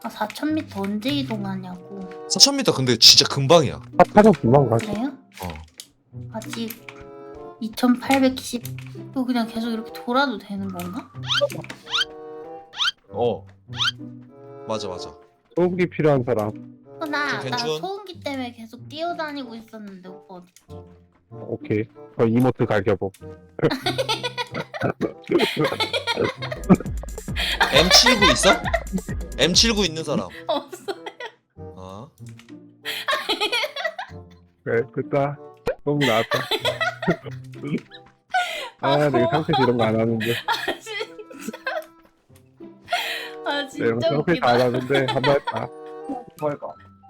아 4000m 언제 이동하냐고. 4000m 근데 진짜 금방이야. 타죠 금방 가지. 그래요? 어. 아직 2810. 이거 그냥 계속 이렇게 돌아도 되는 건가? 어. 맞아. 소음기 필요한 사람. 나 괜찮? 소음기 때문에 계속 뛰어다니고 있었는데 오빠 어디? 오케이. 저 이모트 갈겨보. M79 있어? M79 있는 사람. 없어. 어. 그래 됐다. 소음 나왔다. 내가 상태에서 이런 거 안 하는데. 아 내가 진짜 상태에서 웃기다. 안 하는데 한 번 했다. 뭐 할까?